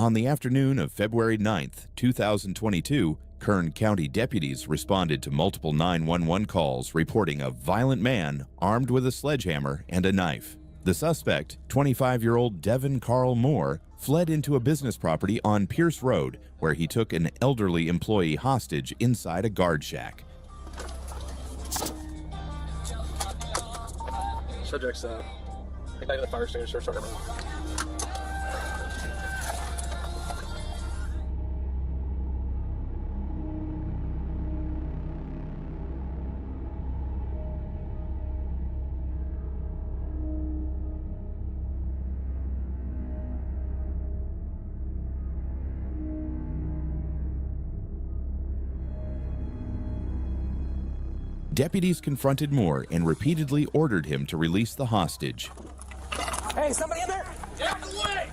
On the afternoon of February 9th, 2022, Kern County deputies responded to multiple 911 calls reporting a violent man armed with a sledgehammer and a knife. The suspect, 25-year-old Devin Carl Moore, fled into a business property on Pierce Road, where he took an elderly employee hostage inside a guard shack. Subject's take back to the fire extinguisher, start everything. Deputies confronted Moore and repeatedly ordered him to release the hostage. Hey, somebody in there? Back away!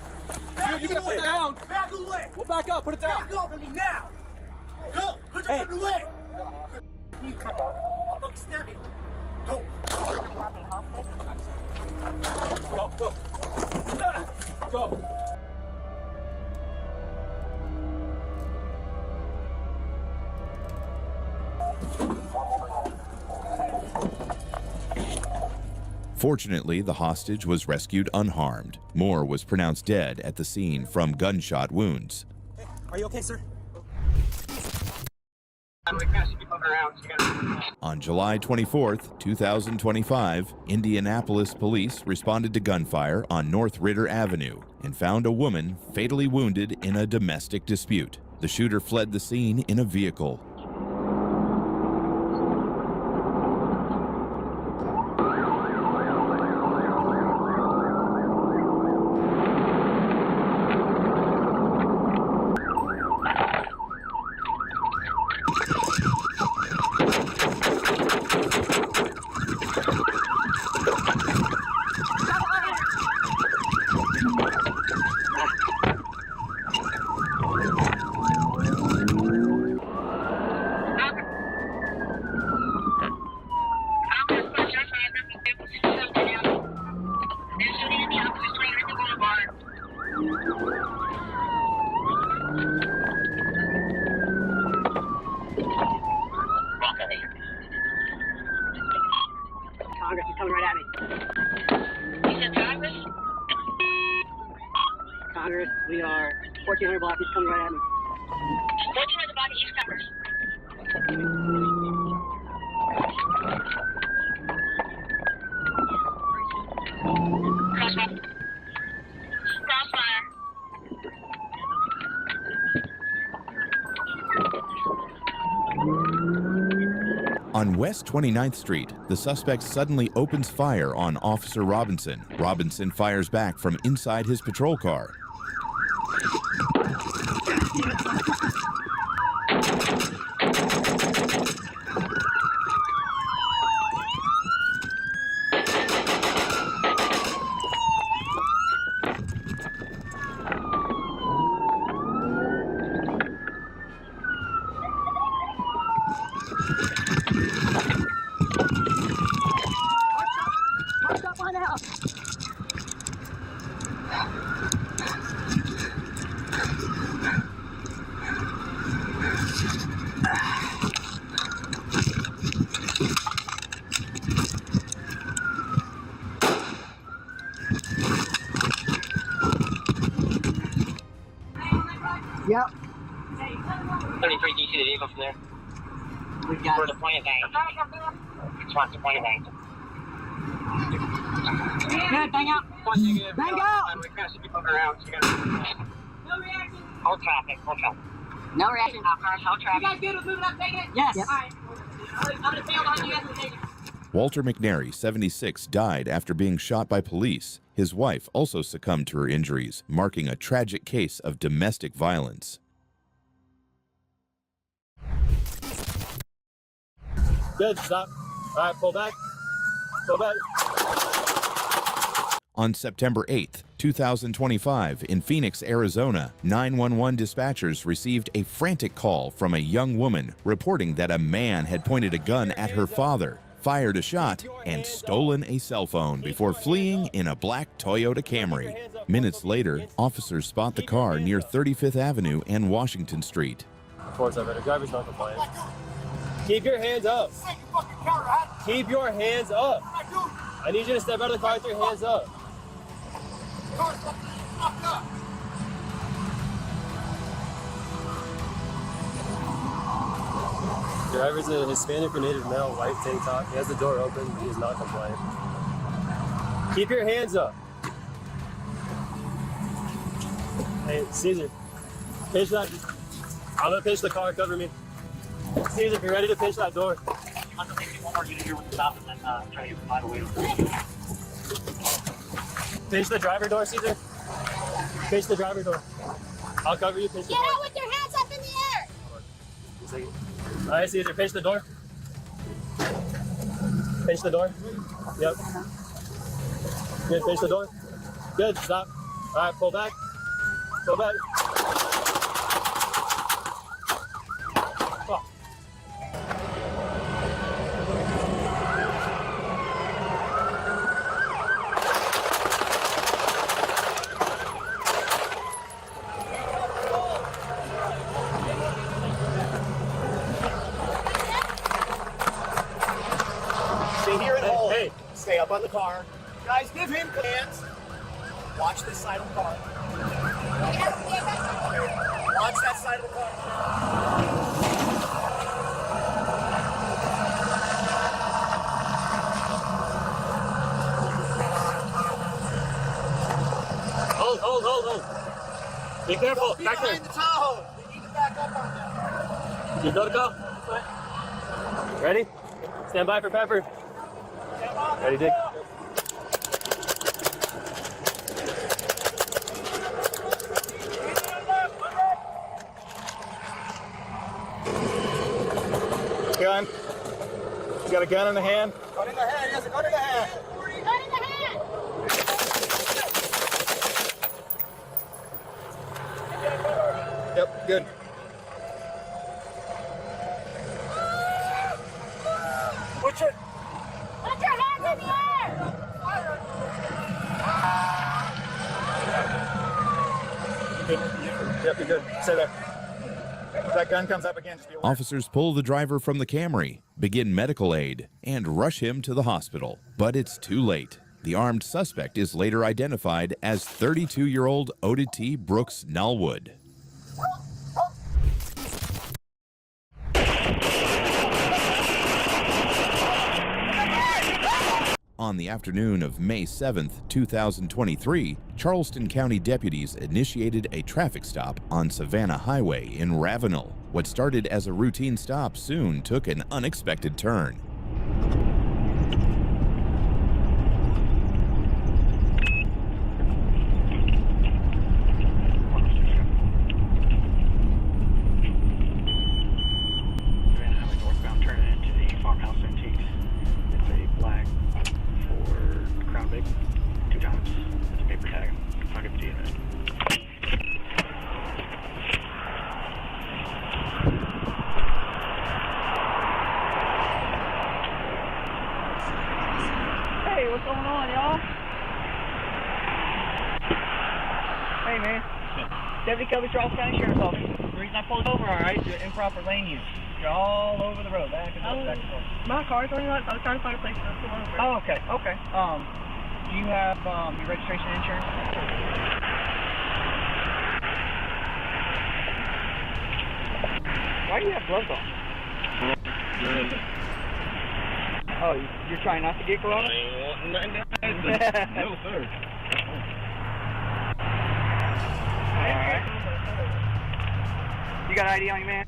Dude, you gotta put it down. Back away! We'll back up, put it down. Back off of me now! Go! Put your foot away! Look, snap it. Go! Go, go! Go! Fortunately, the hostage was rescued unharmed. Moore was pronounced dead at the scene from gunshot wounds. Hey, are you okay, sir? On July 24th, 2025, Indianapolis police responded to gunfire on North Ritter Avenue and found a woman fatally wounded in a domestic dispute. The shooter fled the scene in a vehicle. Congress is coming right at me. You said Congress? Congress, we are 1400 block, he's coming right at me. 1400 block, East Congress. Crossfire. Crossfire. On West 29th Street, the suspect suddenly opens fire on Officer Robinson. Robinson fires back from inside his patrol car. Yep. 33 DC the vehicle from there. We got For it. the point of bank. Response to point of bank. Good, bang out. One negative. Bang out. We kind of see people around. So you gotta... No reaction. Hold traffic. Hold traffic. No reaction. Hold You traffic. guys good with moving up, taking it? Yes. Yep. All right. I'm going to bail behind you guys and take it. Walter McNary, 76, died after being shot by police. His wife also succumbed to her injuries, marking a tragic case of domestic violence. Good, stop. All right, pull back. Pull back. On September 8th, 2025, in Phoenix, Arizona, 911 dispatchers received a frantic call from a young woman reporting that a man had pointed a gun at her father. fired a shot, and stolen a cell phone before fleeing in a black Toyota Camry. Minutes later, officers spot the car near 35th Avenue and Washington Street. Driver's not compliant. Keep your hands up. Keep your hands up. I need you to step out of the car with your hands up. Driver's a Hispanic or native male, white tank top. He has the door open. He is not compliant. Keep your hands up. Hey, Caesar, pinch that. I'm gonna pinch the car. Cover me. Caesar, be ready to pinch that door. I'm gonna take one more unit here with the stop and then try to get the body away. Pinch the driver door, Caesar. Pinch the driver door. I'll cover you. Pinch the door. Get out with your hands up in the air. A second. All right, Caesar, pinch the door. Pinch the door. Yep. Good, pinch the door. Good, stop. All right, pull back. Pull back. Oh. Stay here and hold. Hey. Stay up on the car. Guys, give him commands. Watch this side of the car. Watch that side of the car. Hold. Be careful. Don't be Back behind there. the Tahoe. We need to back up on that. You go to go. Ready? Stand by for Pepper. Ready, Dick? Gun. He's got a gun in the hand. Gun in the hand. Yes, gun in the hand. Gun in the hand. Yep, good. Put your hands in the air. Good. Yep, you're good. Stay there. If that gun comes up again, just be aware. Officers pull the driver from the Camry, begin medical aid, and rush him to the hospital. But it's too late. The armed suspect is later identified as 32-year-old Oda T. Brooks Nullwood. On the afternoon of May 7, 2023, Charleston County deputies initiated a traffic stop on Savannah Highway in Ravenel. What started as a routine stop soon took an unexpected turn. Savannah Highway northbound, turning into the Farmhouse Antiques. It's a black Ford Crown Vic, 2 times. It's a paper tag. I'll give it to you in a minute. Hey, what's going on, y'all? Hey, man. Deputy Covey, Charles County Sheriff's Office. The reason I pulled over, all right, is your improper lane use. You're all over the road, back and forth, back and forth. My car's running out. I was trying to find a place to pull over. Oh, okay. Do you have your registration and insurance? Why do you have gloves on? Oh, you're trying not to get corona? No, sir. Alright. You got ID on you, man?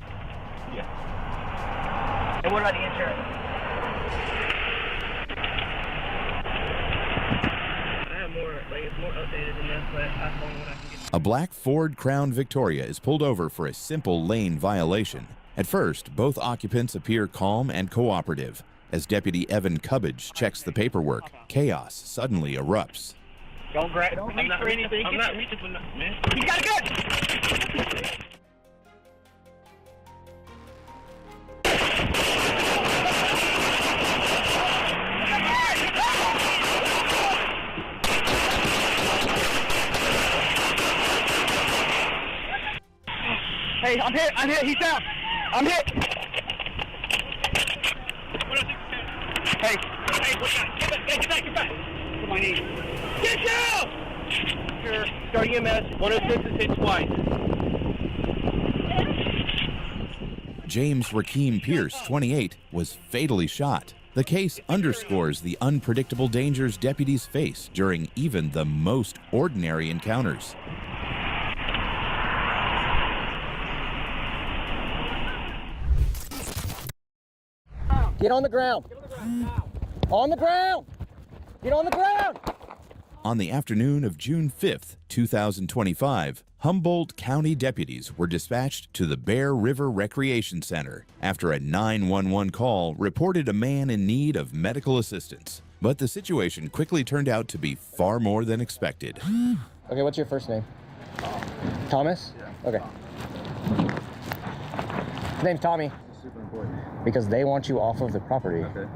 Yeah. And what about the insurance? I have more, it's more updated than this, but I don't know what I can get. A black Ford Crown Victoria is pulled over for a simple lane violation. At first, both occupants appear calm and cooperative. As Deputy Evan Cubbage checks the paperwork, chaos suddenly erupts. Don't reach for anything. I'm not reaching for nothing, man. You got a gun! Hey, I'm hit, he's down. I'm hit. Hey, get back. Put my knee. Get down! Sure, starting EMS, 106 is hit twice. James Rakeem Pierce, 28, was fatally shot. The case underscores the unpredictable dangers deputies face during even the most ordinary encounters. Get on the ground. On the ground. Get on the ground. On the afternoon of June 5th, 2025, Humboldt County deputies were dispatched to the Bear River Recreation Center after a 911 call reported a man in need of medical assistance. But the situation quickly turned out to be far more than expected. Okay, what's your first name? Thomas? Yeah. Okay. His name's Tommy. Super important. Because they want you off of the property. Okay.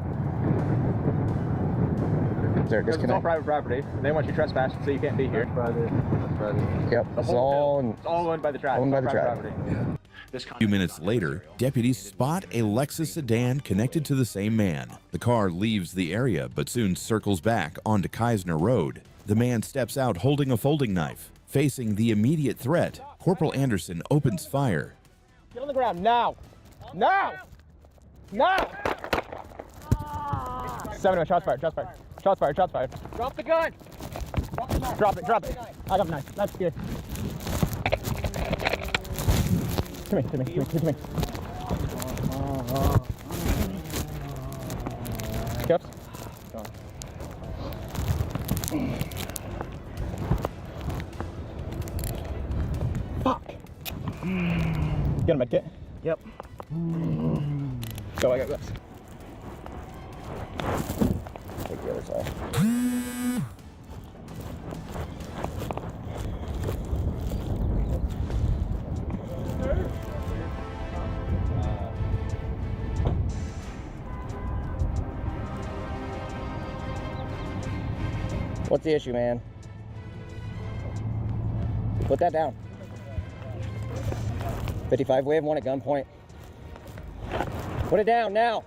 Is there a It's all disconnect? private property. They want you trespassing, so you can't be here. That's private. Yep. The It's whole all it's all owned by the tribe. owned by It's all the private tribe. property. A few minutes later, deputies spot a Lexus sedan connected to the same man. The car leaves the area but soon circles back onto Keisner Road. The man steps out holding a folding knife. Facing the immediate threat, Corporal Anderson opens fire. Get on the ground now. Now. Now. 7 shots fired. Shots fired. Drop the gun. Drop it. I got a knife. That's good. Come here. Cuffs? Fuck. Get a med kit? Yep. Go, I got this. Take the other side. What's the issue, man? Put that down. 55, we have one at gunpoint. Put it down now.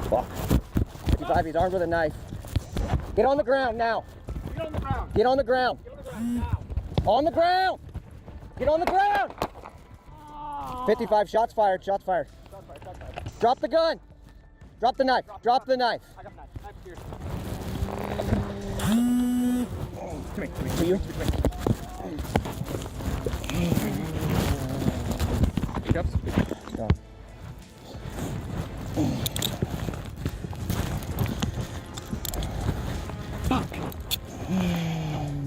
Fuck. 55, he's armed with a knife. Get on the ground now. Get on the ground. Get on the ground. On the ground. Get on the ground. 55, shots fired. Drop the gun. Drop the knife. Drop the knife. I got a knife. Knife here. Come here. To you. Cuffs? Go.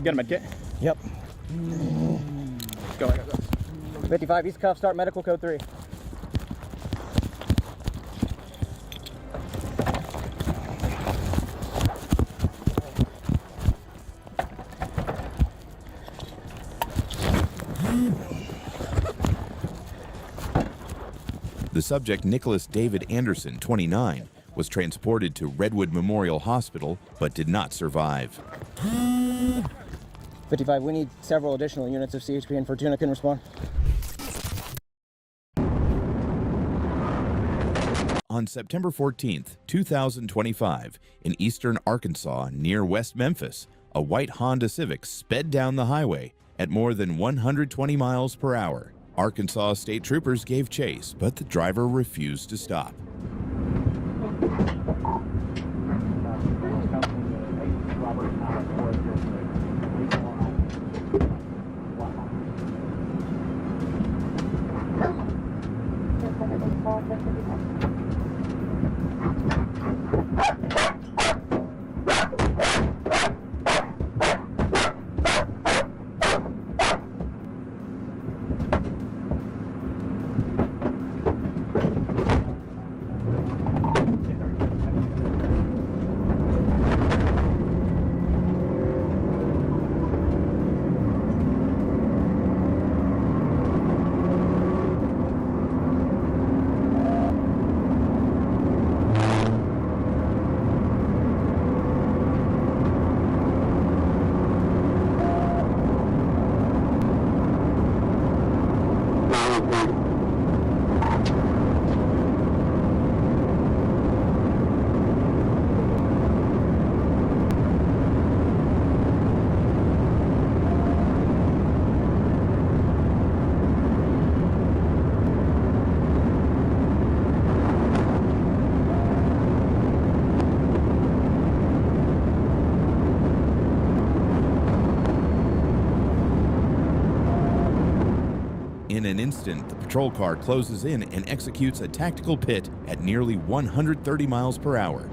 Get a med kit? Yep. Go, I got this. 55, he's cuffed. Start medical code 3. The subject, Nicholas David Anderson, 29, was transported to Redwood Memorial Hospital but did not survive. 55, we need several additional units of CHP and Fortuna can respond. On September 14th, 2025, in eastern Arkansas near West Memphis, a white Honda Civic sped down the highway at more than 120 miles per hour. Arkansas state troopers gave chase, but the driver refused to stop. Within an instant, the patrol car closes in and executes a tactical pit at nearly 130 miles per hour.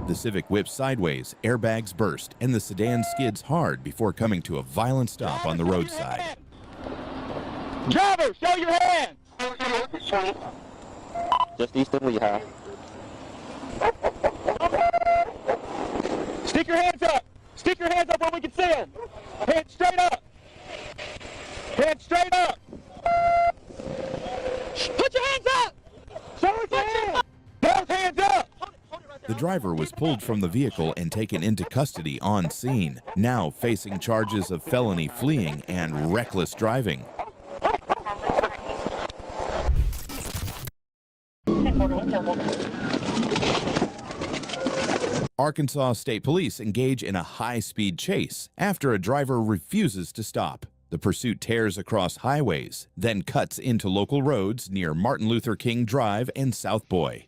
The Civic whips sideways, airbags burst, and the sedan skids hard before coming to a violent stop on the roadside. Driver, show your hand! Just east of Lehigh. Stick your hands up! Stick your hands up where we can see them! Hands straight up! Hands straight up! Put your hands up! Show us your hands! Those hands up! The driver was pulled from the vehicle and taken into custody on scene, now facing charges of felony fleeing and reckless driving. Arkansas State Police engage in a high-speed chase after a driver refuses to stop. The pursuit tears across highways, then cuts into local roads near Martin Luther King Drive and South Boy.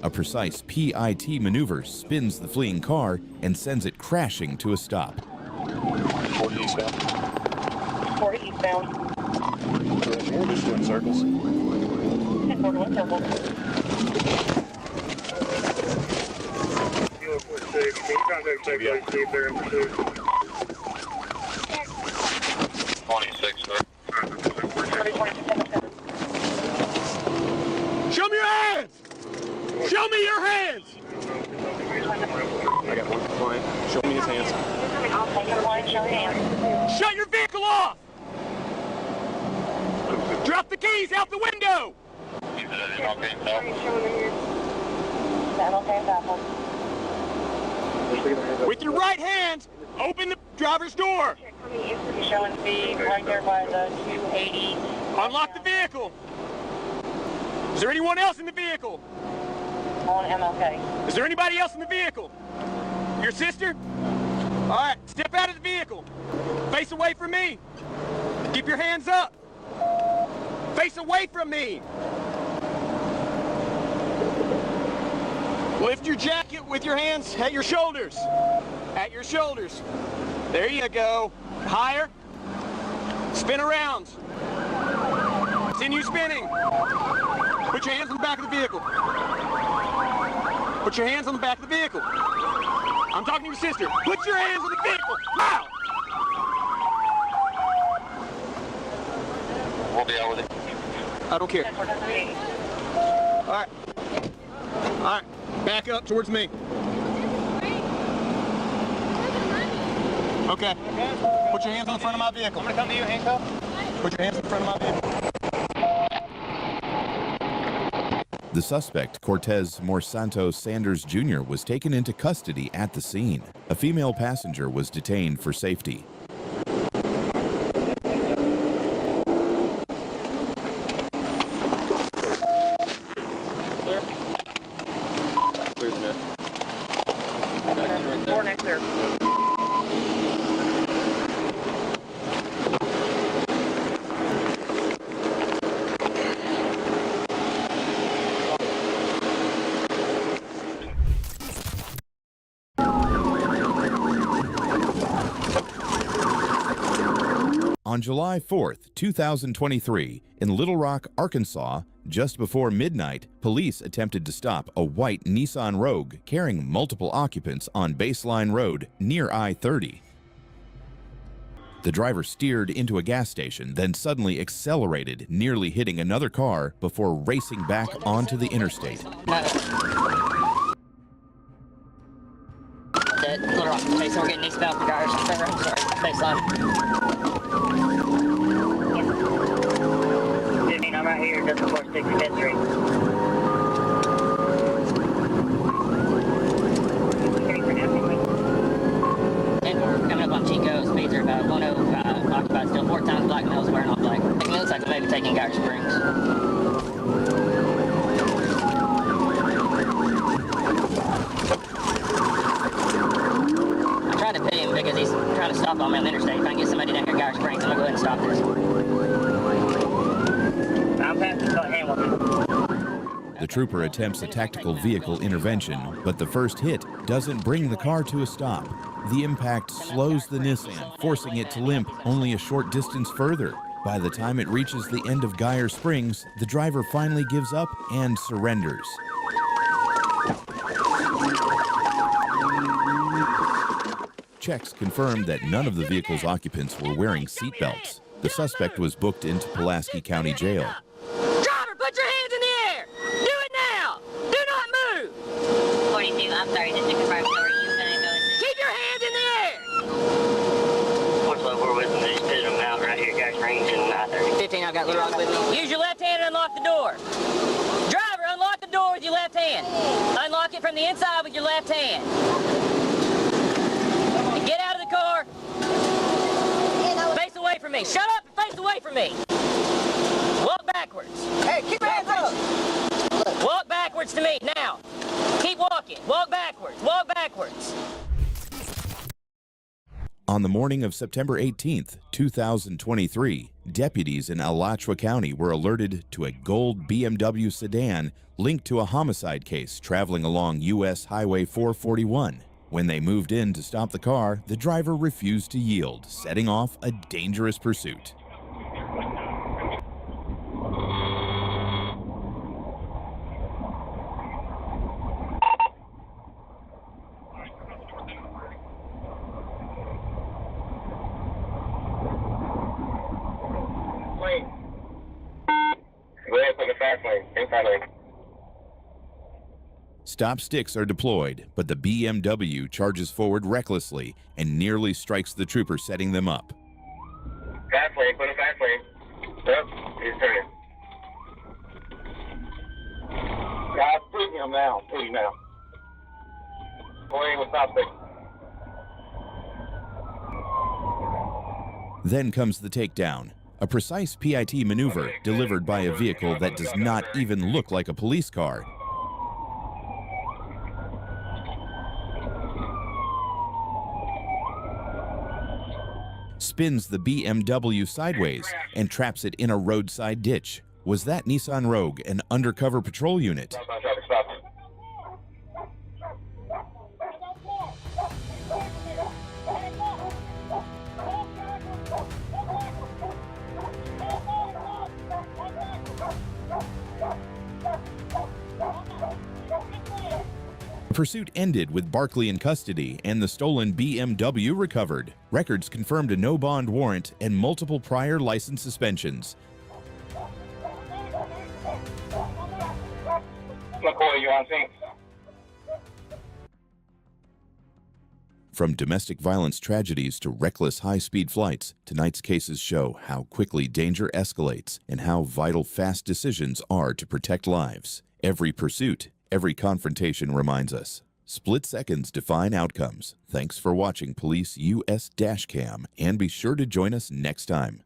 A precise PIT maneuver spins the fleeing car and sends it crashing to a stop. 40 eastbound. 40 eastbound. We're just doing circles. 1041 circle. 046, can you contact Secretary to see if they're in pursuit? 26, sir. Show me your hands! Show me your hands! I got one client. Show me his hands. Shut your vehicle off! Drop the keys out the window! With your right hand, open the driver's door. Showing speed right there by the 280. Unlock the vehicle. Is there anyone else in the vehicle? On MLK. Is there anybody else in the vehicle? Your sister? All right, step out of the vehicle. Face away from me. Keep your hands up. Face away from me. Lift your jacket with your hands at your shoulders. At your shoulders. There you go. Higher. Spin around. Continue spinning. Put your hands on the back of the vehicle. Put your hands on the back of the vehicle. I'm talking to your sister. Put your hands on the vehicle. Now! We'll be out with it. I don't care. All right. All right. Back up towards me. Okay. Put your hands on the front of my vehicle. I'm going to come to you, handcuff. Put your hands in front of my vehicle. The suspect, Cortez Morsanto Sanders Jr., was taken into custody at the scene. A female passenger was detained for safety. Clear the net. 4 next there. On July 4th, 2023, in Little Rock, Arkansas, just before midnight, police attempted to stop a white Nissan Rogue carrying multiple occupants on Baseline Road near I-30. The driver steered into a gas station, then suddenly accelerated, nearly hitting another car before racing back onto the interstate. Little Rock, okay, so we're getting eastbound for drivers. I'm sorry, baseline. 15, I'm right here, just before 65th Street. And we're coming up on Chico. Speeds are about 105, occupied still. 4 times black males wearing all black. It looks like we may be taking Garrett Springs. I tried to pay him because he's trying to stop on me on the interstate. If I can get somebody down here, The trooper attempts a tactical vehicle intervention, but the first hit doesn't bring the car to a stop. The impact slows the Nissan, forcing it to limp only a short distance further. By the time it reaches the end of Geyer Springs, the driver finally gives up and surrenders. Checks confirmed that none of the vehicle's occupants were wearing seatbelts. The suspect was booked into Pulaski County Jail. Driver, put your hands in the air! Do it now! Do not move! 42, I'm sorry, just to confirm, so are you going to go into... Keep your hands in the air! What's up? We're with them. They just pitted them out right here, guys. Range and 930. 15, I've got Little Rock with me. Use your left hand and unlock the door. Driver, unlock the door with your left hand. Unlock it from the inside with your left hand. And get out of the car. Face away from me. Shut up and face away from me. Walk backwards. Hey, keep your hands up! Walk backwards to me, now. Keep walking. Walk backwards. Walk backwards. On the morning of September 18th, 2023, deputies in Alachua County were alerted to a gold BMW sedan linked to a homicide case traveling along U.S. Highway 441. When they moved in to stop the car, the driver refused to yield, setting off a dangerous pursuit. Go ahead, put the fast lane, inside lane. Stop sticks are deployed, but the BMW charges forward recklessly and nearly strikes the trooper, setting them up. Fast lane, put a fast lane. Yep, he's turning. Guys, please him now, please now. Pulling with stop stick. Then comes the takedown, a precise PIT maneuver delivered by a vehicle that does not even look like a police car. Spins the BMW sideways and traps it in a roadside ditch. Was that Nissan Rogue an undercover patrol unit? Stop, traffic, stop. The pursuit ended with Barkley in custody and the stolen BMW recovered. Records confirmed a no-bond warrant and multiple prior license suspensions. McCoy, you on scene? From domestic violence tragedies to reckless high-speed flights, tonight's cases show how quickly danger escalates and how vital fast decisions are to protect lives. Every pursuit, every confrontation reminds us. Split seconds define outcomes. Thanks for watching Police US Dashcam, and be sure to join us next time.